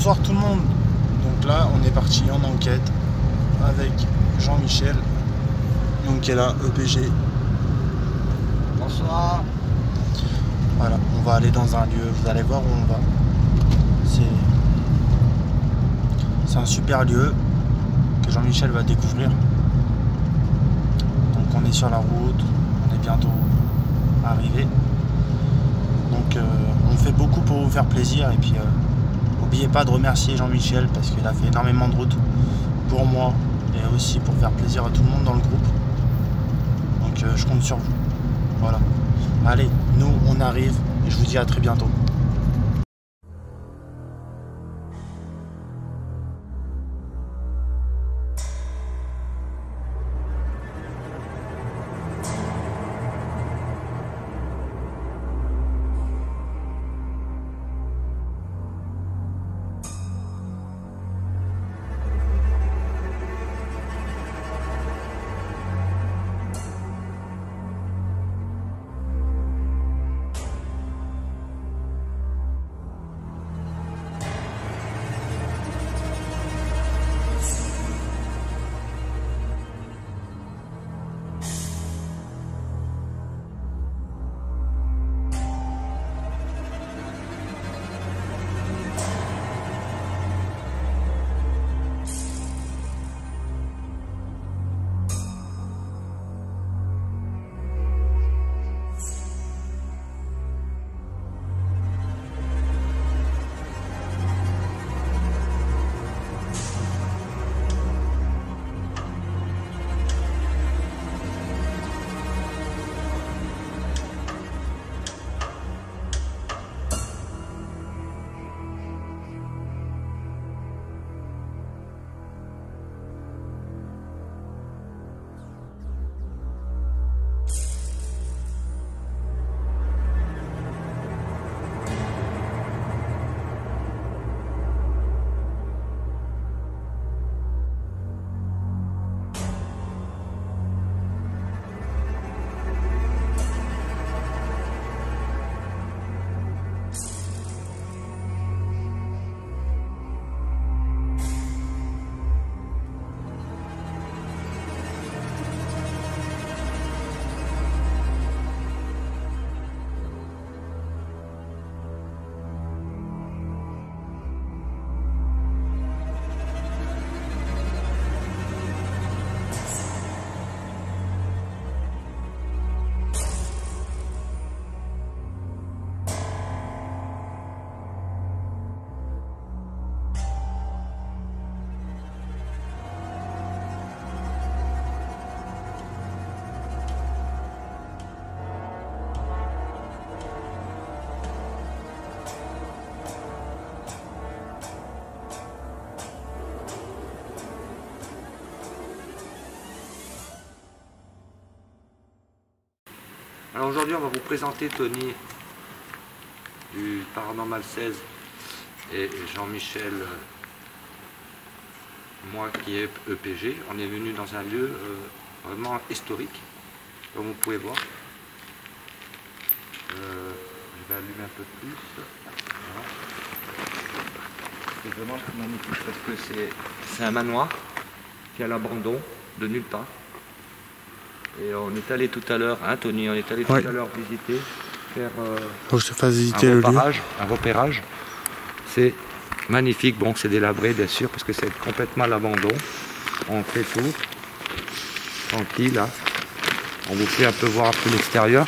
Bonsoir tout le monde. Donc là on est parti en enquête avec Jean-Michel, donc qui est là, EPG. Bonsoir. Voilà, on va aller dans un lieu, vous allez voir où on va. C'est un super lieu que Jean-Michel va découvrir. Donc on est sur la route, on est bientôt arrivé. Donc on fait beaucoup pour vous faire plaisir et puis n'oubliez pas de remercier Jean-Michel parce qu'il a fait énormément de routes pour moi et aussi pour faire plaisir à tout le monde dans le groupe. Donc je compte sur vous. Voilà. Allez, nous on arrive et je vous dis à très bientôt. Alors aujourd'hui on va vous présenter Tony du Paranormal 16 et Jean-Michel, moi qui est EPG. On est venu dans un lieu vraiment historique, comme vous pouvez voir. Je vais allumer un peu plus. Voilà. C'est vraiment magnifique parce que c'est un manoir qui est à l'abandon de nulle part. Et on est allé tout à l'heure, hein Tony, on est allé tout à l'heure visiter, faire faut que je te fasse visiter un repérage. C'est magnifique, bon c'est délabré bien sûr parce que c'est complètement à l'abandon. On fait tout, tranquille là. On vous fait un peu voir un peu l'extérieur.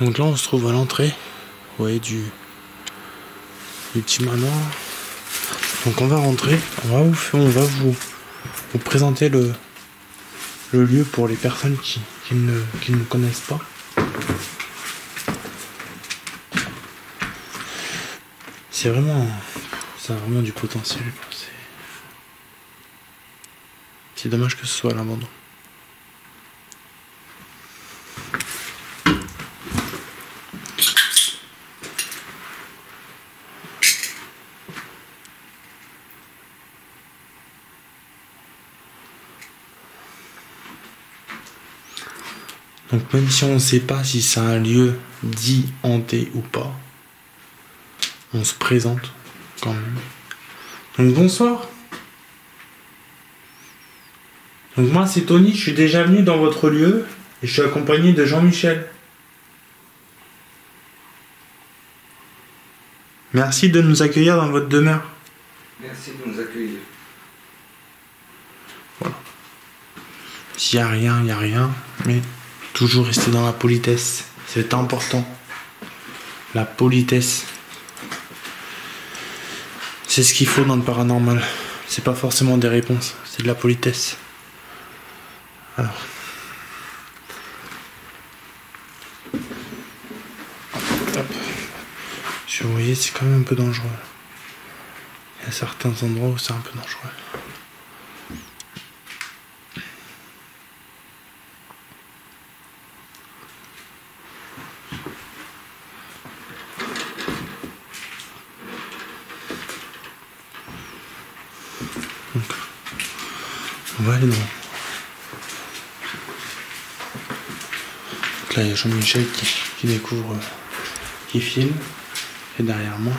Donc là on se trouve à l'entrée, vous voyez, du petit manoir. Donc on va rentrer, on va vous présenter le lieu pour les personnes qui ne connaissent pas. Ça a vraiment du potentiel. C'est dommage que ce soit à l'abandon. Donc même si on ne sait pas si c'est un lieu dit hanté ou pas, on se présente quand même. Donc bonsoir. Donc moi c'est Tony, je suis déjà venu dans votre lieu et je suis accompagné de Jean-Michel. Merci de nous accueillir dans votre demeure. Merci de nous accueillir. Voilà. S'il n'y a rien, il n'y a rien, mais toujours rester dans la politesse, c'est important. La politesse. C'est ce qu'il faut dans le paranormal. C'est pas forcément des réponses, c'est de la politesse. Alors. Hop. Vous voyez, c'est quand même un peu dangereux. Il y a certains endroits où c'est un peu dangereux. Donc, on va aller dans... Donc là, il y a Jean-Michel qui découvre, qui filme, et derrière moi.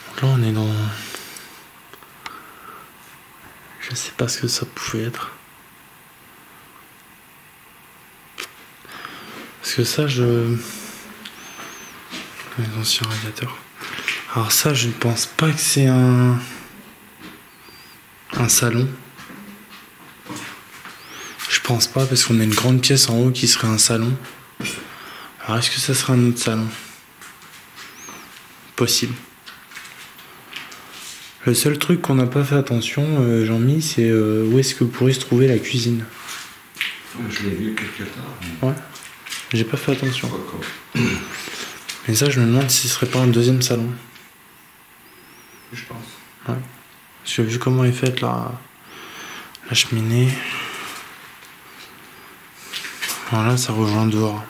Donc là, on est dans... Je sais pas ce que ça pouvait être. Parce que ça, Les anciens radiateurs. Alors ça, je ne pense pas que c'est un salon. Je pense pas, parce qu'on a une grande pièce en haut qui serait un salon. Alors est-ce que ça serait un autre salon? Possible. Le seul truc qu'on n'a pas fait attention, Jean-Mi, c'est où est-ce que pourrait se trouver la cuisine. Je l'ai vu quelque part. Ouais. J'ai pas fait attention. Mais ça, je me demande si ce serait pas un deuxième salon. Je pense. Ouais. J'ai vu comment est faite la cheminée. Voilà, ça rejoint dehors. Ne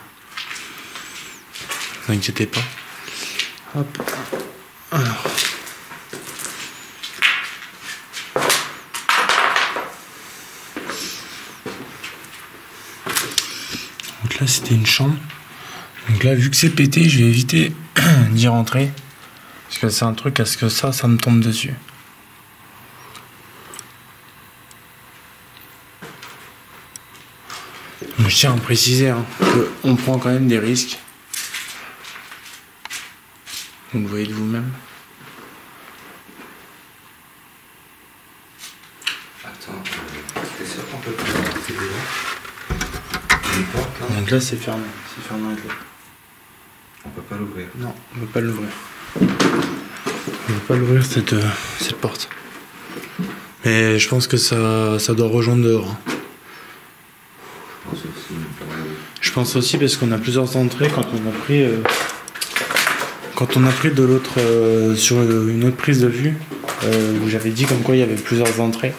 vous inquiétez pas. Hop. Alors. Donc là, c'était une chambre. Donc là, vu que c'est pété, je vais éviter d'y rentrer. Parce que c'est un truc à ce que ça me tombe dessus. Donc, je tiens à préciser qu'on prend quand même des risques. Vous le voyez de vous-même. Attends, t'es sûr qu'on peut pas passer dedans? Une porte là? Donc là, c'est fermé. C'est fermé avec l'autre. On peut pas l'ouvrir. Non, on ne peut pas l'ouvrir. On ne peut pas l'ouvrir cette porte. Mais je pense que ça doit rejoindre dehors. Je pense aussi parce qu'on a plusieurs entrées quand on a pris de l'autre sur une autre prise de vue où j'avais dit comme quoi il y avait plusieurs entrées.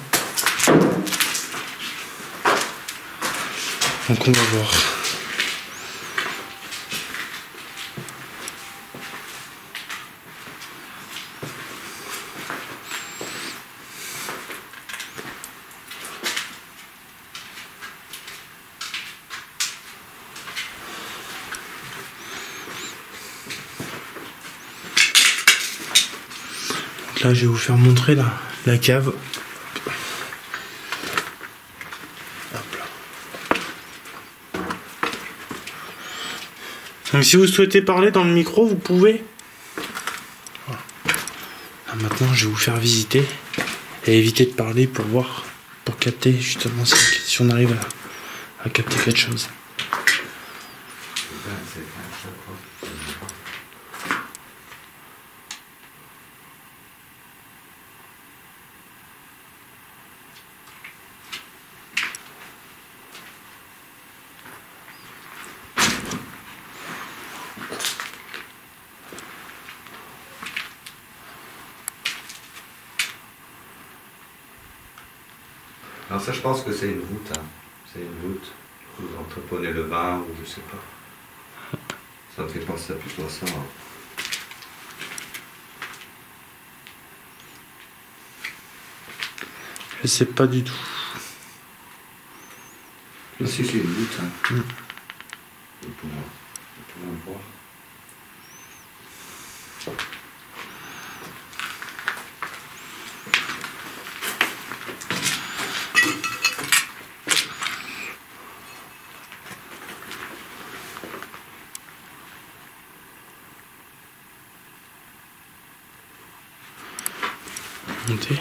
Donc on va voir. Là, je vais vous faire montrer la cave. Hop là. Donc si vous souhaitez parler dans le micro, vous pouvez. Voilà. Là, maintenant, je vais vous faire visiter et éviter de parler pour capter justement si on arrive à capter quelque chose. Alors ça, je pense que c'est une voûte. Hein. C'est une voûte. Vous entreprenez le vin ou je sais pas. Ça me fait penser plutôt à ça. Hein. Je sais pas du tout. Ah, si, c'est une voûte. Hein. On pourra voir. Monter.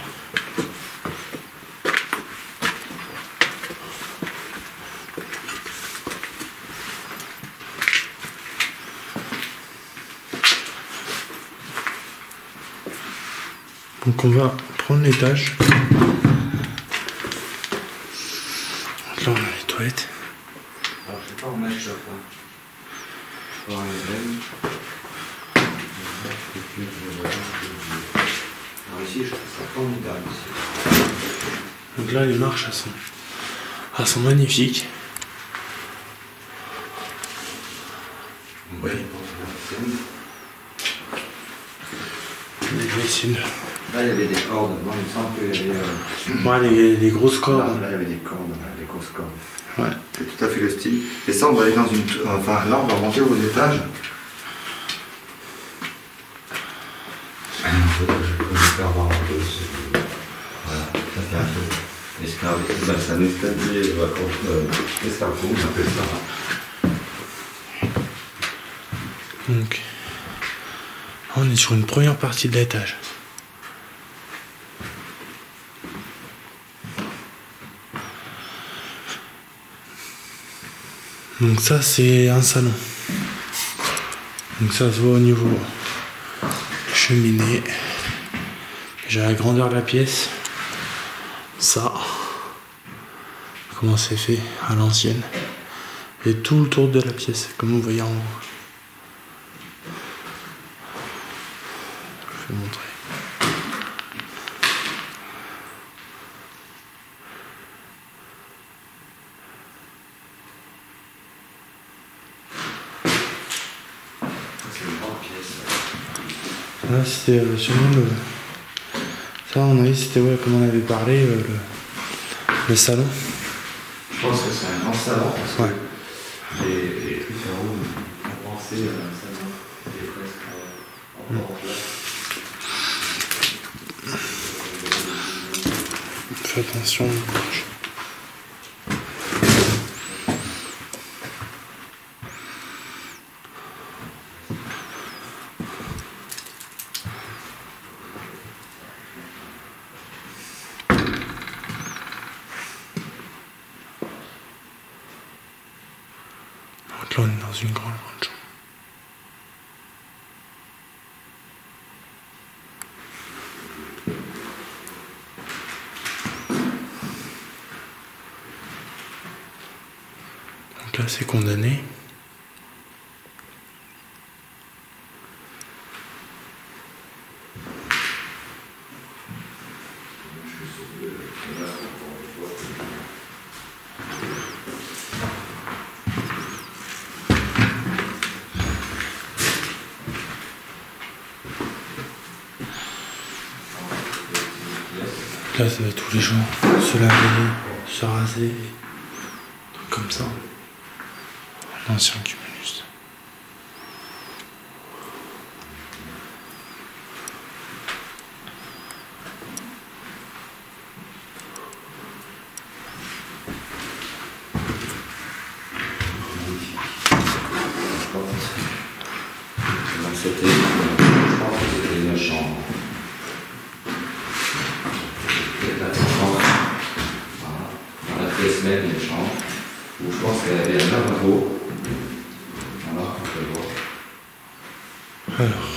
Donc on va prendre l'étage. Là on a les toilettes. Alors je sais pas où mettre ça. Alors ici je trouve ça formidable ici. Donc là les marches elles sont magnifiques. Oui. Les machines. Là il y avait des cordes. Moi il me semble qu'il y avait. Ouais, les grosses cordes. Là il y avait des cordes, des grosses cordes. Ouais. C'est tout à fait le style. Et ça on va aller dans une. Enfin là on va monter aux étages. C'est un escalier escargot, on appelle ça. Donc, on est sur une première partie de l'étage. Donc ça c'est un salon. Donc ça se voit au niveau cheminée. J'ai la grandeur de la pièce. Ça. Comment c'est fait à l'ancienne. Et tout le tour de la pièce, comme vous voyez en haut. Je vais montrer. C'est une grande pièce. Là c'était sûrement le... Ça on a vu c'était ouais, comme on avait parlé, le salon. Je pense que c'est un grand salon parce que Ouais. les trucs en haut ont pensé à un salon. Les fresques en place. Fais attention. Donc là on est dans une grande chambre. Donc là c'est condamné. Là, ça va tous les jours se laver, se raser, trucs comme ça. L'ancien cumulus. Donc c'était, je pense que c'était une chambre. Dans la pièce même, il y a une chambre où je pense qu'elle avait un lavabo. Voilà, on peut voir. Alors.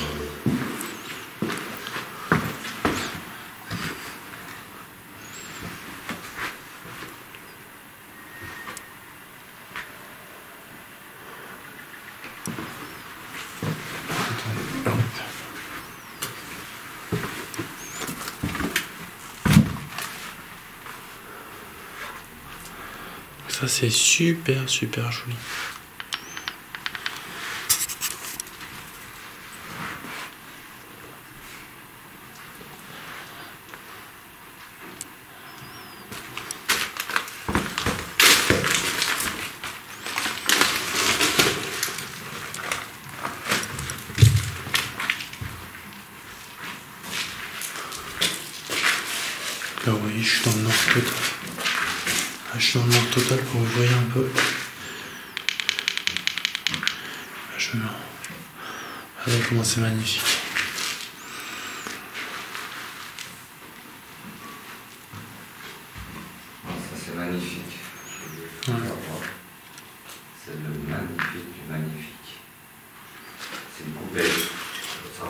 Ça c'est super joli. Là vous voyez, je suis dans le nord total. Je suis dans le nord total pour que vous voyez un peu. Là, je me mets. Regardez comment c'est magnifique. Ça c'est magnifique. Ouais. C'est le magnifique du magnifique. C'est une poubelle. Ça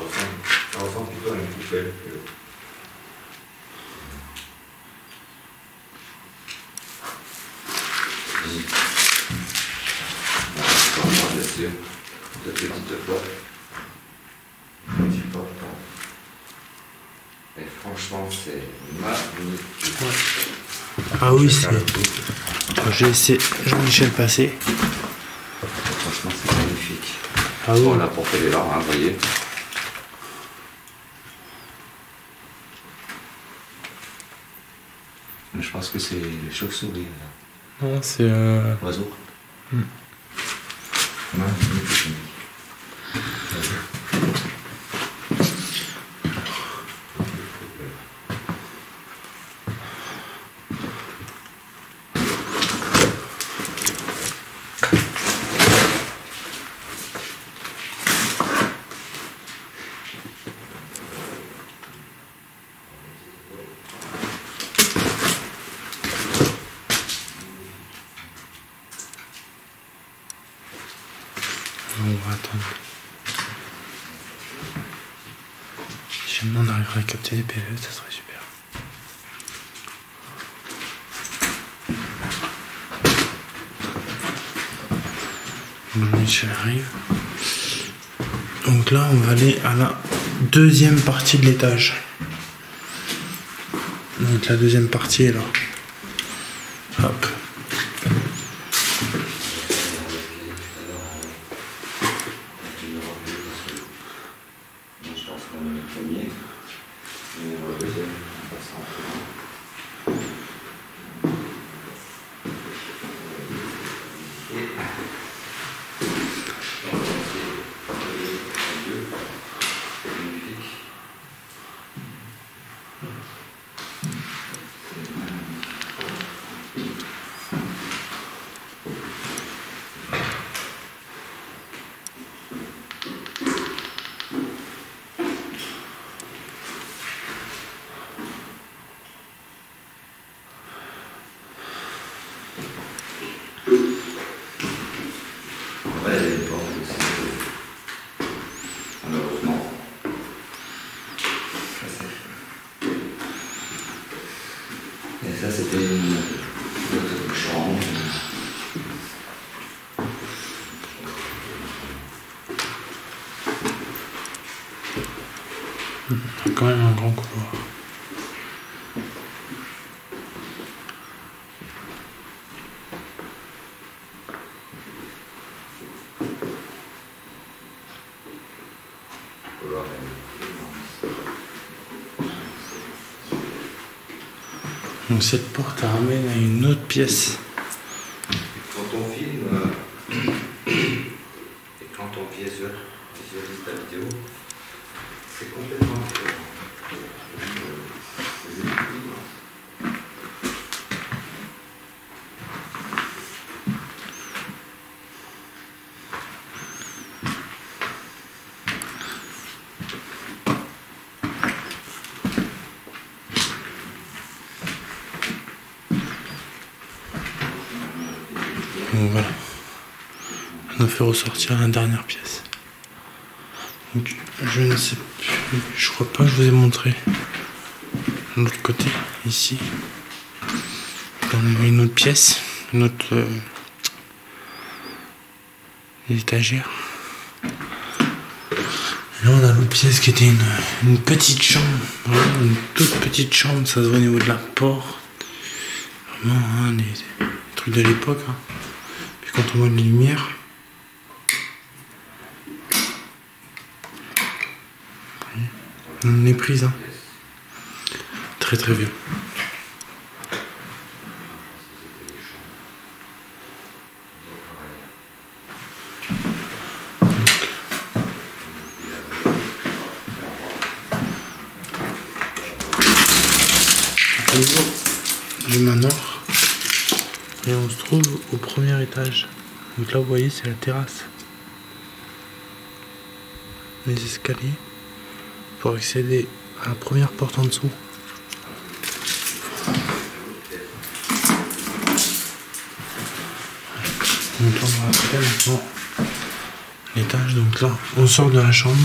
ressemble plutôt à une poubelle que... de petites portes, petit portant. Et franchement, c'est magnifique. Ouais. Ah oui, c'est. J'ai laissé Jean-Michel passer. Franchement, c'est magnifique. Ah oui. Bon, on a porté les larmes, hein, vous voyez. Je pense que c'est les chauves-souris. Non, c'est. Oiseau. On va attendre. Si jamais on arriverait à capter les PV, ça serait super. Michel arrive. Donc là, on va aller à la deuxième partie de l'étage. Donc la deuxième partie est là. Hop. Et ça, c'était une autre chambre. Quand même un grand couloir. Donc cette porte ramène à une autre pièce. Quand on filme et quand on visualise la vidéo, c'est complètement différent. Donc voilà, on a fait ressortir la dernière pièce. Donc je ne sais plus, je crois pas que je vous ai montré de l'autre côté, ici, dans une autre pièce, une autre étagère. Là on a l'autre pièce qui était une petite chambre, vraiment une toute petite chambre, ça se voit au niveau de la porte, vraiment hein, des trucs truc de l'époque. Hein. Puis quand on voit les lumières, on est prise. Hein. Très très vieux. Du manoir et on se trouve au premier étage. Donc là vous voyez c'est la terrasse, les escaliers pour accéder à la première porte en dessous. Donc là on va faire maintenant l'étage. Donc là on sort de la chambre.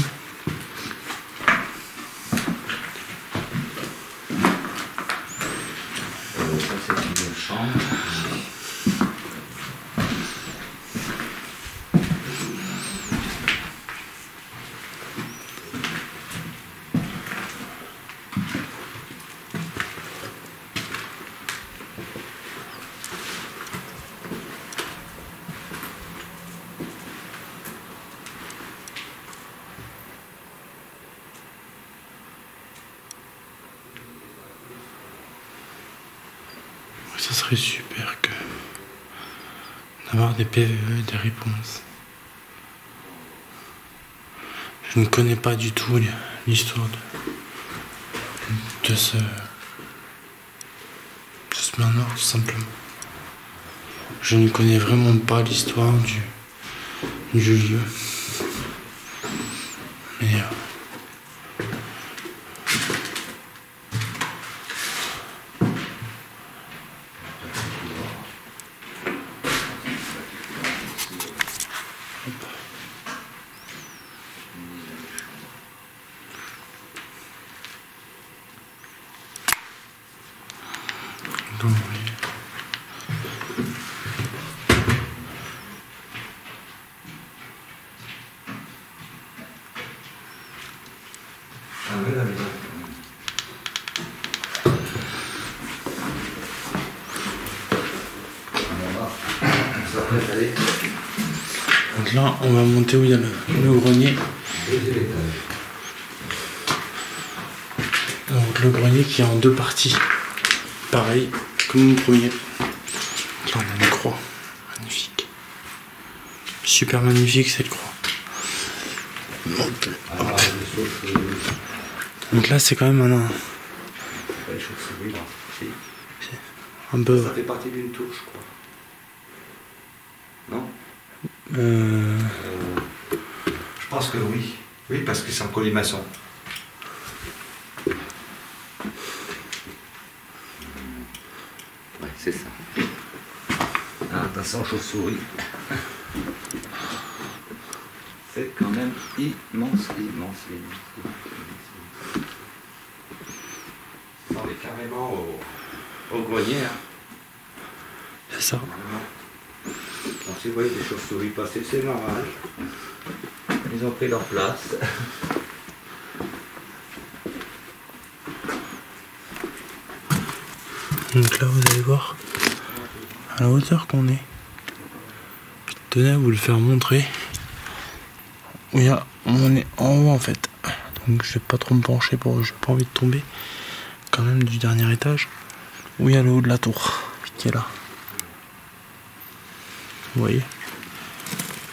Ça serait super que d'avoir des PVE, des réponses. Je ne connais pas du tout l'histoire de ce manoir, tout simplement. Je ne connais vraiment pas l'histoire du lieu. Mais donc là, on va monter où il y a le grenier. Donc le grenier qui est en deux parties. Pareil, comme le premier. Donc là, on a une croix. Magnifique. Super magnifique cette croix. Donc là, c'est quand même un peu... Ça fait partie d'une tour, je crois. Non Je pense que oui. Oui, parce que c'est en colimaçon. Ouais, c'est ça. Ah, attention, chauve-souris. C'est quand même immense. On est carrément au grenier. Hein. C'est ça. Donc, si vous voyez des chauves-souris passer, c'est normal. Ils ont pris leur place. Donc là, vous allez voir à la hauteur qu'on est. Je tenais à vous le faire montrer. On est en haut en fait. Donc je vais pas trop me pencher j'ai pas envie de tomber. Quand même du dernier étage. Où il y a le haut de la tour qui est là. Vous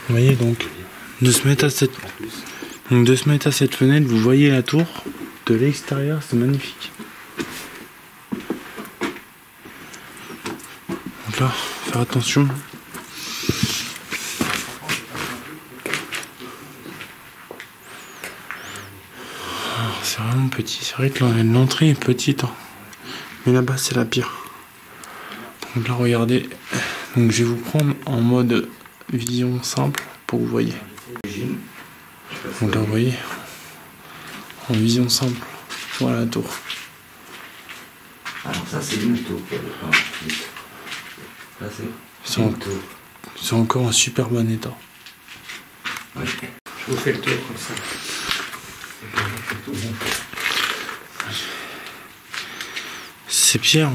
voyez donc de se mettre à cette fenêtre, vous voyez la tour de l'extérieur, c'est magnifique. Donc là, faire attention. C'est vraiment petit, c'est vrai que l'entrée est petite, hein. Mais là-bas c'est la pire. Donc là regardez, donc je vais vous prendre en mode vision simple pour que vous voyez. Donc là vous voyez, en vision simple, voilà la tour. Alors ça c'est une tour. Là c'est encore en super bon état. Oui. Je vous fais le tour comme ça. Ces pierres,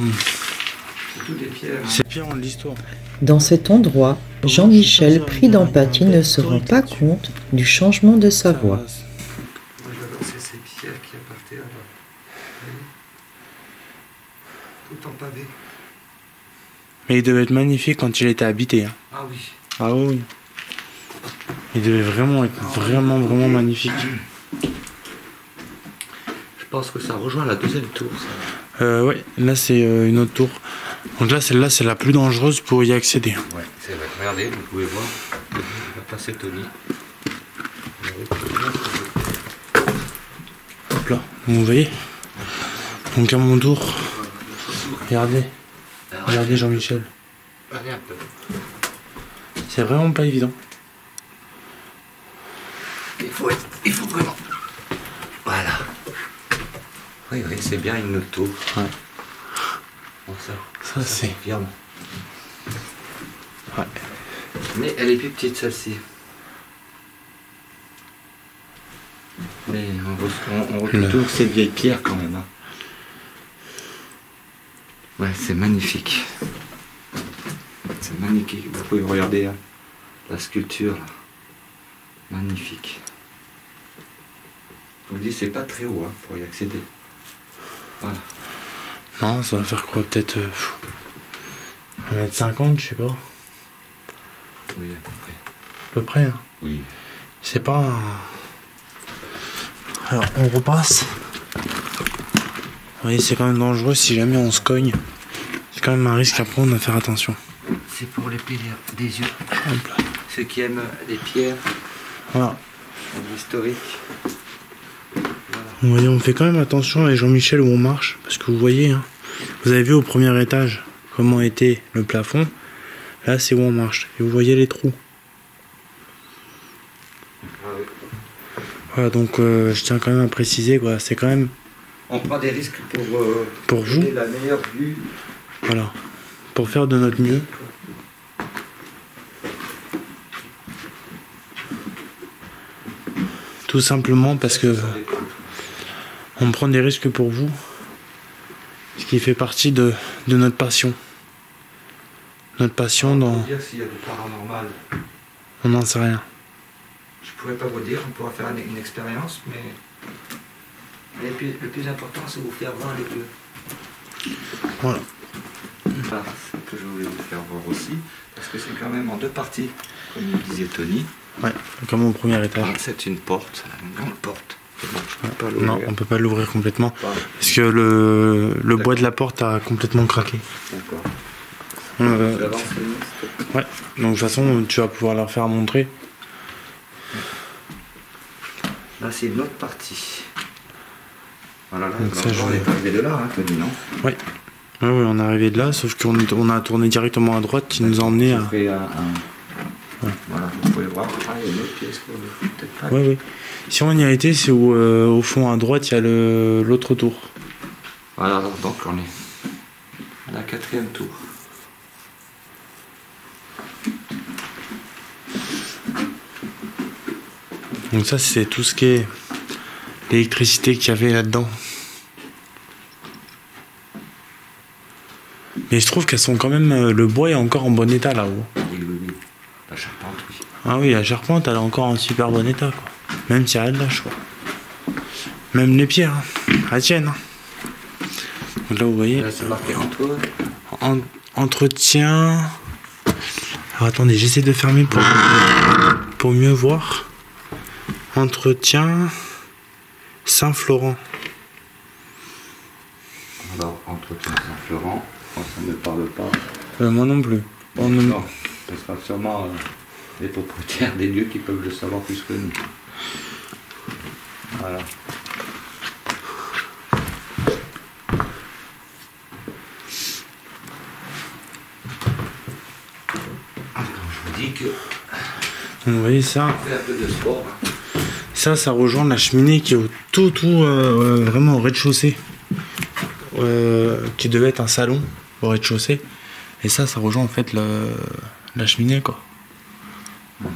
Toutes des pierres. Hein. C'est le pire de l'histoire. Dans cet endroit, Jean-Michel, pris d'empathie, ne se rend pas compte du changement de sa voix. C'est ces pierres qui appartiennent là-bas. Tout en pavé. Mais il devait être magnifique quand il était habité. Hein. Ah oui. Ah oui. Il devait vraiment être vraiment magnifique. Je pense que ça rejoint la deuxième tour. Ça. Ouais, là c'est une autre tour. Donc là, celle-là, c'est la plus dangereuse pour y accéder. Ouais, c'est vrai. Regardez, vous pouvez voir. Il va passer Tony. Hop là, vous voyez. Donc à mon tour, regardez. Regardez Jean-Michel. Regardez un peu. C'est vraiment pas évident. Il faut vraiment. Voilà. Oui, c'est bien une auto. Ouais. Bon, ça c'est confirme. Ouais. Mais elle est plus petite celle-ci. Mais on retrouve ces vieilles pierres quand même. Hein. Ouais, c'est magnifique. C'est magnifique. Vous pouvez regarder hein, la sculpture. Là. Magnifique. Je vous dis, c'est pas très haut hein, pour y accéder. Voilà. Non, ça va faire quoi? Peut-être 1m50, je sais pas. Oui, à peu près. À peu près, hein. Oui. C'est pas... Alors, on repasse. Vous voyez, c'est quand même dangereux si jamais on se cogne. C'est quand même un risque à prendre, à faire attention. C'est pour les pieds des yeux. Hop là. Ceux qui aiment les pierres. Voilà. Historiques. Vous voyez, on fait quand même attention avec Jean-Michel où on marche. Parce que vous voyez, hein, vous avez vu au premier étage comment était le plafond. Là, c'est où on marche. Et vous voyez les trous. Voilà, donc je tiens quand même à préciser, quoi. C'est quand même... On prend des risques pour vous. La meilleure vue. Voilà. Pour faire de notre mieux. Tout simplement parce que on prend des risques pour vous. Ce qui fait partie de notre passion. Notre passion dans... dire s'il y a du paranormal. On n'en sait rien. Je pourrais pas vous dire, on pourra faire une expérience, mais le plus important c'est vous faire voir les deux. Voilà. Voilà, c'est ce que je voulais vous faire voir aussi, parce que c'est quand même en deux parties, comme il disait Tony. Ouais, comme au premier étage. Ah, c'est une porte, une grande porte. Bon, non, on peut pas l'ouvrir complètement, parce que le bois de la porte a complètement craqué. D'accord. Ouais, donc de toute façon tu vas pouvoir leur faire montrer. Là c'est une autre partie. Voilà, là, donc ça, on est arrivé de là, hein, Tony, non? Oui. Oui, on est arrivé de là, sauf qu'on a tourné directement à droite qui nous a emmené à... Ouais. Voilà, vous pouvez voir. Ah, il y a une autre pièce qu'on ne peut-être pas. Oui, oui. Si on y a été, c'est où au fond à droite il y a l'autre tour. Voilà, donc on est à la quatrième tour. Donc ça c'est tout ce qui est l'électricité qu'il y avait là-dedans. Mais je trouve qu'elles sont quand même... le bois est encore en bon état là-haut. Oui, oui, oui. La charpente, oui. Ah oui, la charpente elle est encore en super bon état quoi. Même si elle a de l'âge quoi. Même les pierres, hein, elles tiennent. Hein. Donc là vous voyez... Là c'est marqué entretien... Alors attendez, j'essaie de fermer pour mieux voir. Entretien Saint-Florent. Alors, entretien Saint-Florent, ça ne me parle pas. Moi non plus. Non, ce sera sûrement les propriétaires des lieux qui peuvent le savoir plus que nous. Voilà. Alors, je vous dis que... Vous voyez ça? On fait un peu de sport. Ça rejoint la cheminée qui est tout vraiment au rez-de-chaussée. Qui devait être un salon au rez-de-chaussée. Et ça rejoint en fait la cheminée quoi. Donc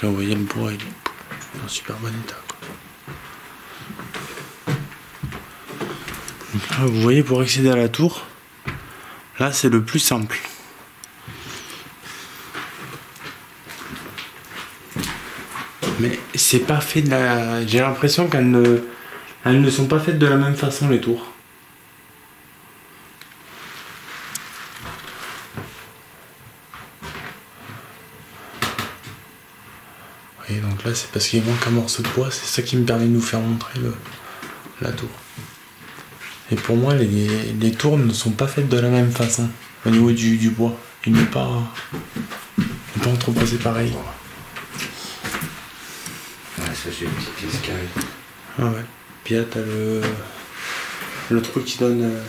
là vous voyez le bois, il est en super bon état quoi. Donc là vous voyez pour accéder à la tour, Là, c'est le plus simple. Mais c'est pas fait de la... J'ai l'impression qu'elles ne sont pas faites de la même façon, les tours. Et donc là, c'est parce qu'il manque un morceau de bois. C'est ça qui me permet de nous faire montrer la tour. Et pour moi, les tours ne sont pas faites de la même façon au niveau du bois. Il n'est pas entreposé pareil. Ouais, ça c'est une petite pièce carrée. Ah ouais. Puis là, t'as le truc qui donne...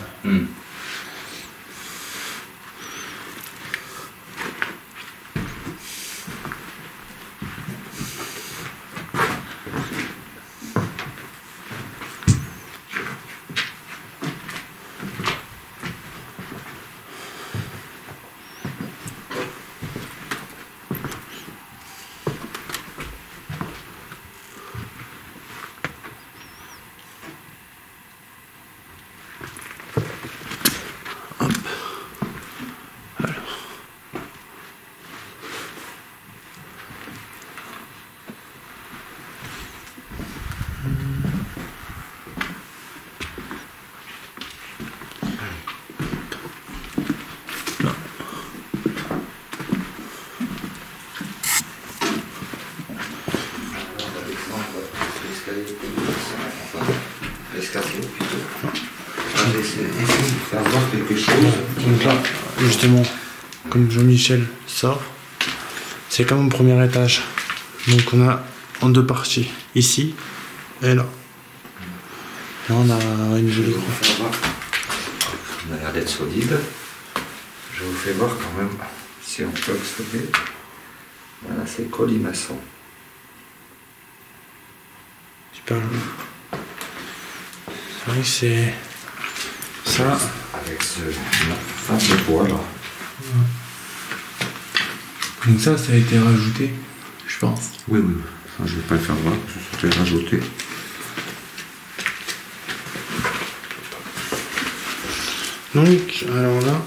Faire voir quelque chose. Donc là, justement, comme Jean-Michel sort, c'est comme au premier étage. Donc on a en deux parties, ici et là. Là on a une jolie croix. On a l'air d'être solide. Je vous fais voir quand même si on peut observer. Voilà, c'est colimaçon. Super joli. C'est vrai que c'est ça. Avec ce face de bois là. Donc ça a été rajouté, je pense. Oui, oui. Enfin, je vais pas le faire voir, je vais rajouter. Donc, alors là,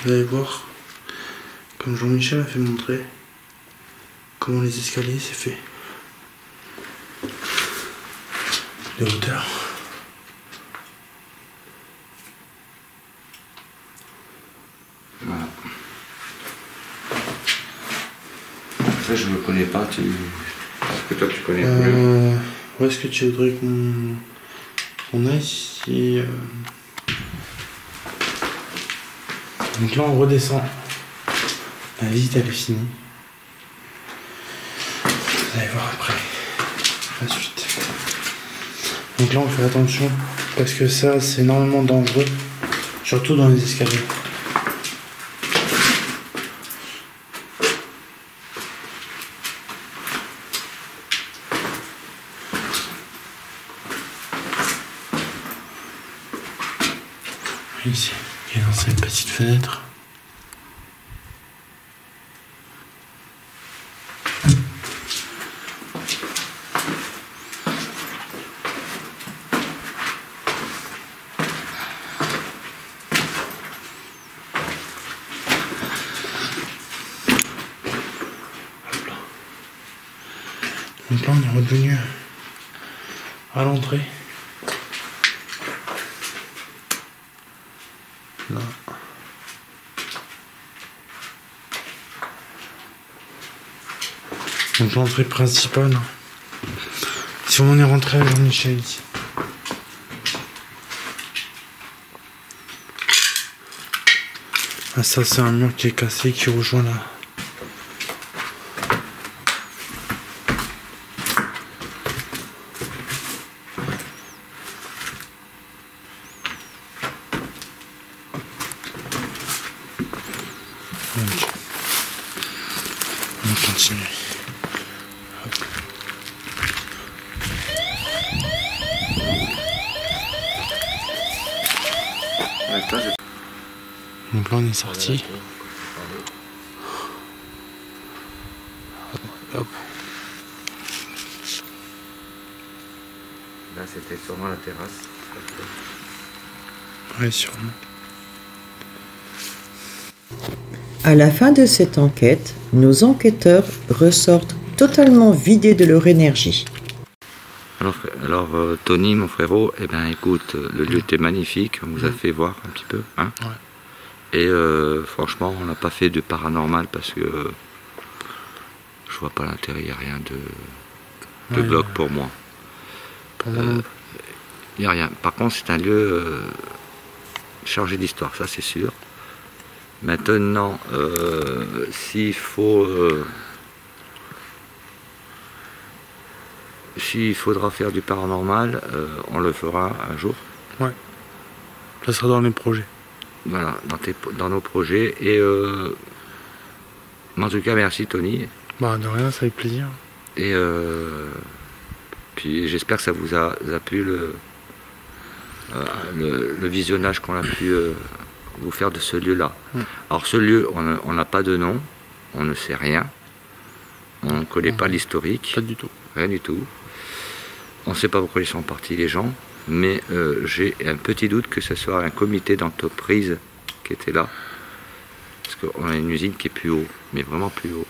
vous allez voir, comme Jean-Michel a fait montrer, comment les escaliers c'est fait. Les hauteurs. Voilà. Ça, je ne connais pas. Est-ce que toi, tu connais mieux? Où est-ce que tu voudrais qu'on aille ici Donc là, on redescend. La visite, elle est finie. Vous allez voir après la suite. Donc là, on fait attention parce que ça, c'est énormément dangereux, surtout dans les escaliers. Ici, il y a dans cette petite fenêtre. Donc là, on est revenu à l'entrée. Là. Donc l'entrée principale. Si on est rentré à Jean-Michel ici. Ah, ça c'est un mur qui est cassé qui rejoint là. On continue. Hop. Donc là on est sorti. Hop. Là, c'était sûrement la terrasse. Ouais, sûrement. À la fin de cette enquête, nos enquêteurs ressortent totalement vidés de leur énergie. Alors Tony, mon frérot, eh ben écoute, le lieu était magnifique, on vous a fait voir un petit peu, hein. Ouais. Et franchement, on n'a pas fait de paranormal parce que je vois pas l'intérêt, il n'y a rien de glauque pour moi. Pour moi non plus. Il n'y a rien. Par contre, c'est un lieu chargé d'histoire, ça c'est sûr. Maintenant, s'il faudra faire du paranormal, on le fera un jour. Ouais. Ça sera dans les projets. Voilà, dans nos projets. Et en tout cas, merci Tony. Bah de rien, ça avec plaisir. Et puis j'espère que ça vous a plu le visionnage qu'on a pu vous faire de ce lieu-là. Alors ce lieu, on n'a pas de nom, on ne sait rien, on ne connaît pas l'historique. Pas du tout. Rien du tout. On ne sait pas pourquoi ils sont partis les gens, mais j'ai un petit doute que ce soit un comité d'entreprise qui était là. Parce qu'on a une usine qui est plus haut, mais vraiment plus haut.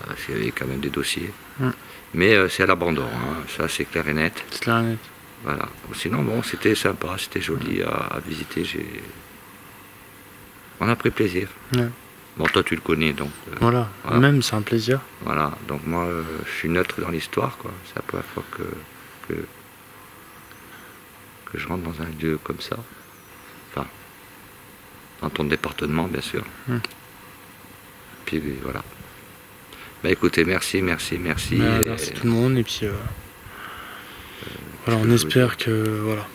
Parce qu'il y avait quand même des dossiers. Mais c'est à l'abandon, hein. Ça c'est clair et net. C'est clair et net. Voilà. Sinon bon, c'était sympa, c'était joli à visiter. On a pris plaisir. Ouais. Bon, toi tu le connais donc. Voilà. Même c'est un plaisir. Voilà, donc moi je suis neutre dans l'histoire, quoi. C'est la première fois que je rentre dans un lieu comme ça. Enfin, dans ton département bien sûr. Puis voilà. Bah écoutez, merci. Merci tout le monde et puis voilà, on espère que voilà.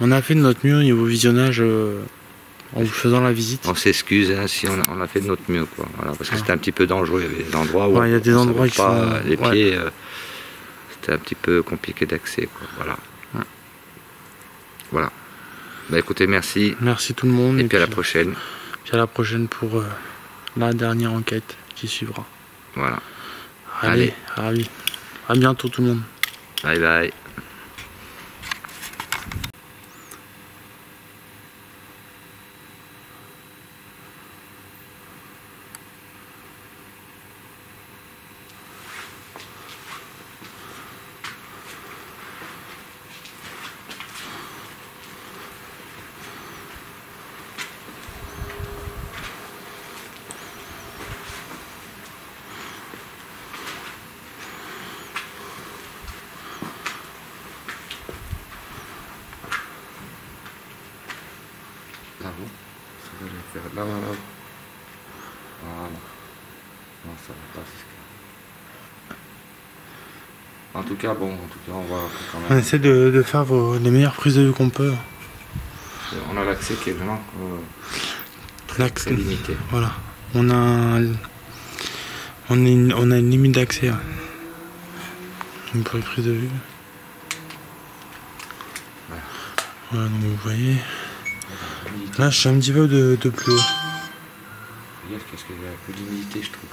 On a fait de notre mieux au niveau visionnage en vous faisant la visite. On s'excuse hein, si on a fait de notre mieux, quoi. Voilà, parce que c'était un petit peu dangereux, il y avait des endroits où il y a des endroits qui sont les pieds, c'était un petit peu compliqué d'accès, quoi. Voilà. Voilà. Bah écoutez, merci. Merci tout le monde. Et puis à la prochaine. Puis à la prochaine pour la dernière enquête qui suivra. Voilà. Allez, ravi. À bientôt tout le monde. Bye bye. Là, voilà. Non, ça va pas. En tout cas, on va quand même. On essaie de faire les meilleures prises de vue qu'on peut. On a l'accès qui est vraiment L'accès limité. Voilà. On a une limite d'accès. Pour les prises de vue. Voilà, donc vous voyez. Là, je suis un petit peu de plus haut. Regarde, qu'est-ce qu'il y a un peu d'humidité, je trouve.